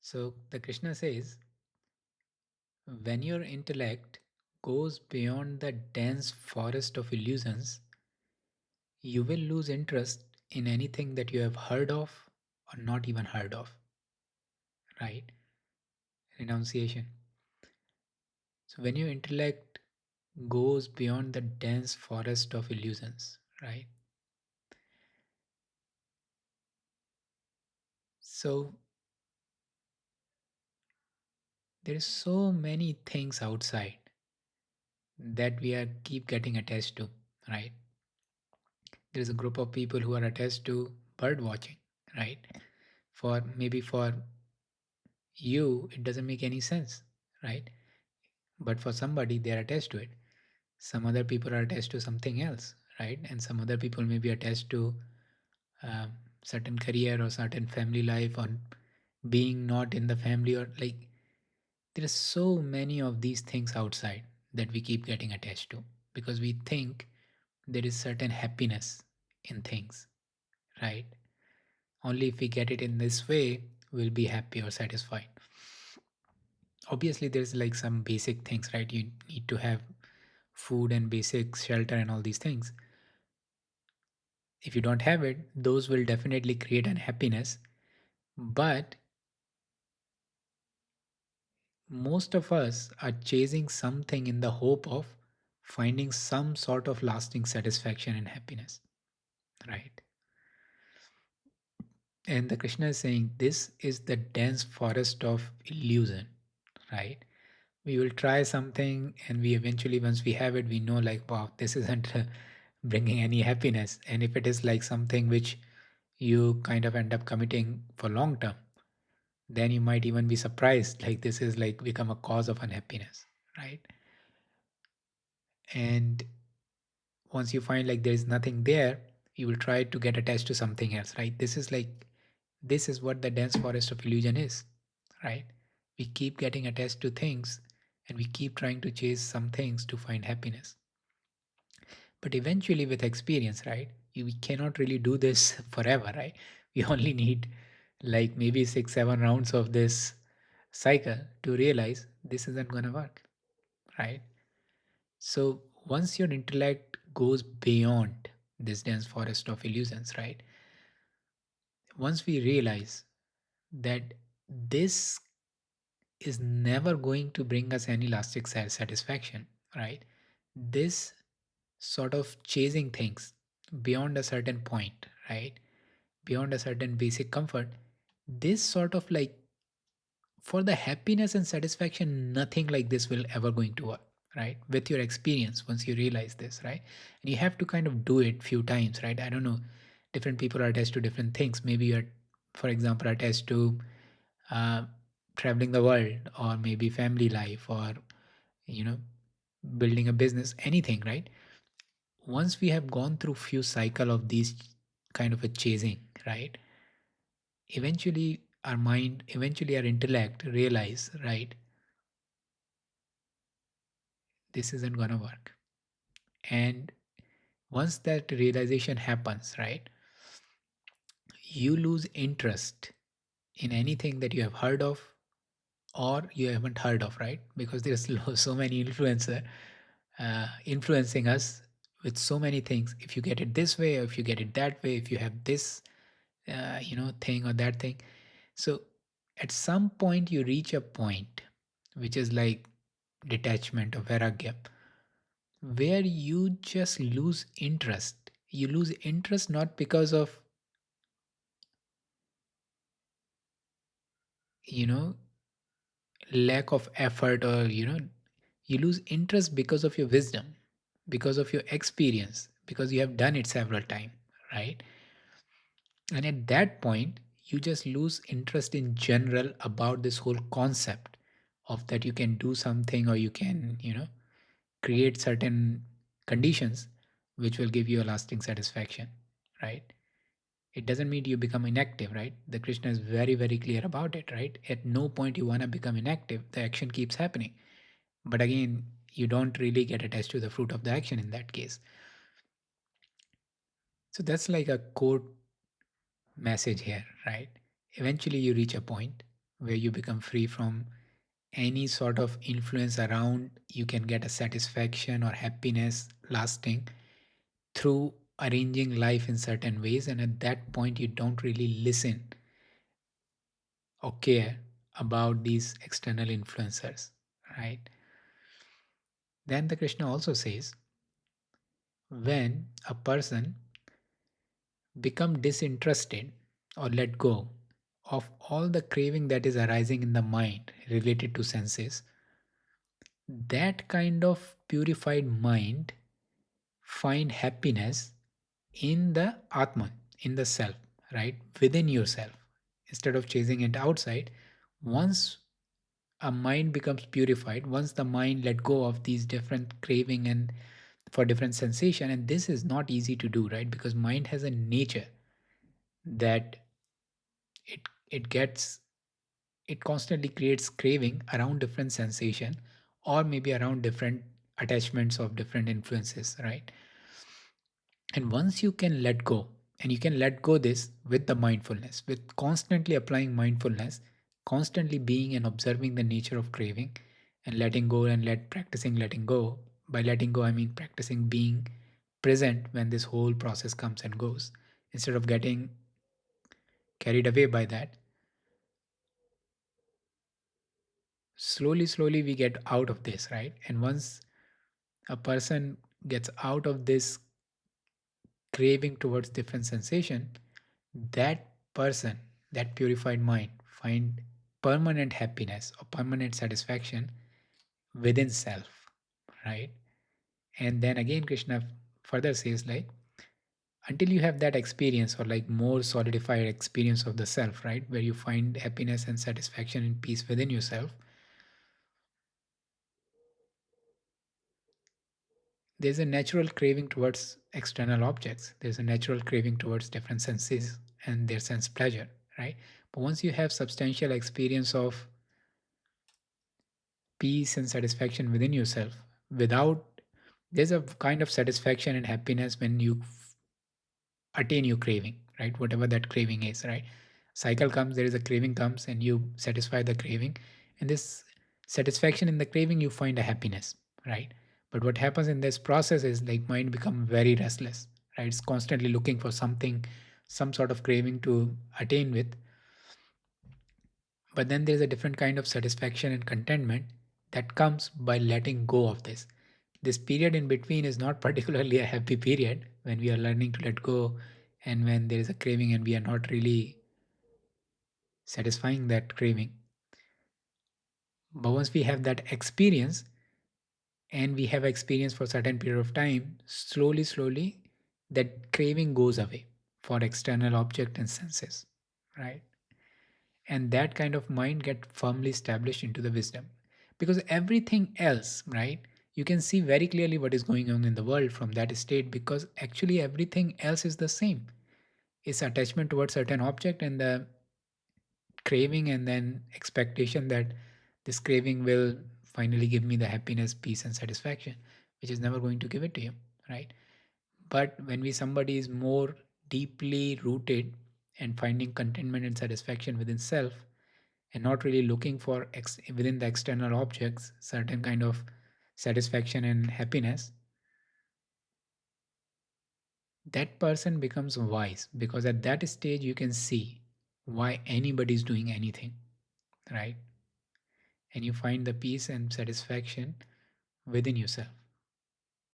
So the Krishna says, when your intellect goes beyond the dense forest of illusions, you will lose interest in anything that you have heard of or not even heard of, right? Renunciation. So when your intellect goes beyond the dense forest of illusions, right? So there is so many things outside that we are keep getting attached to, right? There is a group of people who are attached to bird watching, right? For you it doesn't make any sense, right? But for somebody they are attached to it. Some other people are attached to something else, right? And some other people may be attached to um, certain career or certain family life, or being not in the family, or like there are so many of these things outside that we keep getting attached to because we think there is certain happiness in things, right? Only if we get it in this way we'll be happy or satisfied. Obviously there's like some basic things, right? You need to have food and basic shelter and all these things. If you don't have it, those will definitely create unhappiness. But most of us are chasing something in the hope of finding some sort of lasting satisfaction and happiness, right? And the Krishna is saying this is the dense forest of illusion, right? We will try something and we eventually, once we have it, we know like, wow, this isn't bringing any happiness. And if it is like something which you kind of end up committing for long term, then you might even be surprised like this is like become a cause of unhappiness, right? And once you find like there is nothing there, you will try to get attached to something else, right? This is what the dense forest of illusion is, right? We keep getting attached to things and we keep trying to chase some things to find happiness. But eventually with experience, right, we cannot really do this forever, right? We only need like maybe 6 7 rounds of this cycle to realize this isn't going to work, right? So once your intellect goes beyond this dense forest of illusions, right, once we realize that this is never going to bring us any lasting satisfaction, right, this sort of chasing things beyond a certain point, right, beyond a certain basic comfort, this sort of like for the happiness and satisfaction, nothing like this will ever going to work, right? With your experience, once you realize this, right, and you have to kind of do it few times, right? I don't know, different people are attached to different things. Maybe you're, for example, attached to uh, traveling the world, or maybe family life, or you know, building a business, anything, right? Once we have gone through few cycle of these kind of a chasing, right, eventually our mind, eventually our intellect realize, right, this isn't gonna work. And once that realization happens, right, you lose interest in anything that you have heard of or you haven't heard of, right? Because there's so many influencer influencing us with so many things. If you get it this way, or if you get it that way, if you have this thing or that thing. So at some point you reach a point which is like detachment or vairagya, where you just lose interest. You lose interest not because of, you know, lack of effort, or, you lose interest because of your wisdom, because of your experience, because you have done it several times, right? And at that point, you just lose interest in general about this whole concept of that you can do something, or you can, create certain conditions which will give you a lasting satisfaction, right? It doesn't mean you become inactive, right? The Krishna is very, very clear about it, right? At no point you want to become inactive. The action keeps happening. But again, you don't really get attached to the fruit of the action in that case. So that's like a core message here, right? Eventually you reach a point where you become free from any sort of influence around. You can get a satisfaction or happiness lasting through arranging life in certain ways, and at that point you don't really listen or care about these external influencers, right? Then the Krishna also says, when a person become disinterested or let go of all the craving that is arising in the mind related to senses, that kind of purified mind find happiness in the Atman, in the self, right? Within yourself. Instead of chasing it outside, once a mind becomes purified, once the mind let go of these different craving and for different sensation, and this is not easy to do, right? Because mind has a nature that it gets it constantly creates craving around different sensation, or maybe around different attachments of different influences, right? And once you can let go, and you can let go this with the mindfulness, with constantly applying mindfulness, constantly being and observing the nature of craving, and letting go and practicing letting go. By letting go, I mean practicing being present when this whole process comes and goes, instead of getting carried away by that. Slowly we get out of this, right? And once a person gets out of this craving towards different sensation, that person, that purified mind, find permanent happiness or permanent satisfaction within self, right? And then again Krishna further says, like, until you have that experience, or like more solidified experience of the self, right, where you find happiness and satisfaction and peace within yourself, there's a natural craving towards external objects, there's a natural craving towards different senses and their sense pleasure, right? But once you have substantial experience of peace and satisfaction within yourself, without, there's a kind of satisfaction and happiness when you attain your craving, right? Whatever that craving is, right? Cycle comes, there is a craving comes, and you satisfy the craving, and this satisfaction in the craving, you find a happiness, right? But what happens in this process is, like, mind become very restless, right? It's constantly looking for something, some sort of craving to attain with. But then there's a different kind of satisfaction and contentment that comes by letting go of this. This period in between is not particularly a happy period, when we are learning to let go, and when there is a craving and we are not really satisfying that craving. But once we have that experience, and we have experience for a certain period of time, slowly that craving goes away for external object and senses, right? And that kind of mind get firmly established into the wisdom, because everything else, right, you can see very clearly what is going on in the world from that state, because actually everything else is the same. It's attachment towards certain object, and the craving, and then expectation that this craving will finally give me the happiness, peace and satisfaction, which is never going to give it to you, right? But when we somebody is more deeply rooted and finding contentment and satisfaction within self, and not really looking for within the external objects certain kind of satisfaction and happiness, that person becomes wise, because at that stage you can see why anybody is doing anything, right? And you find the peace and satisfaction within yourself.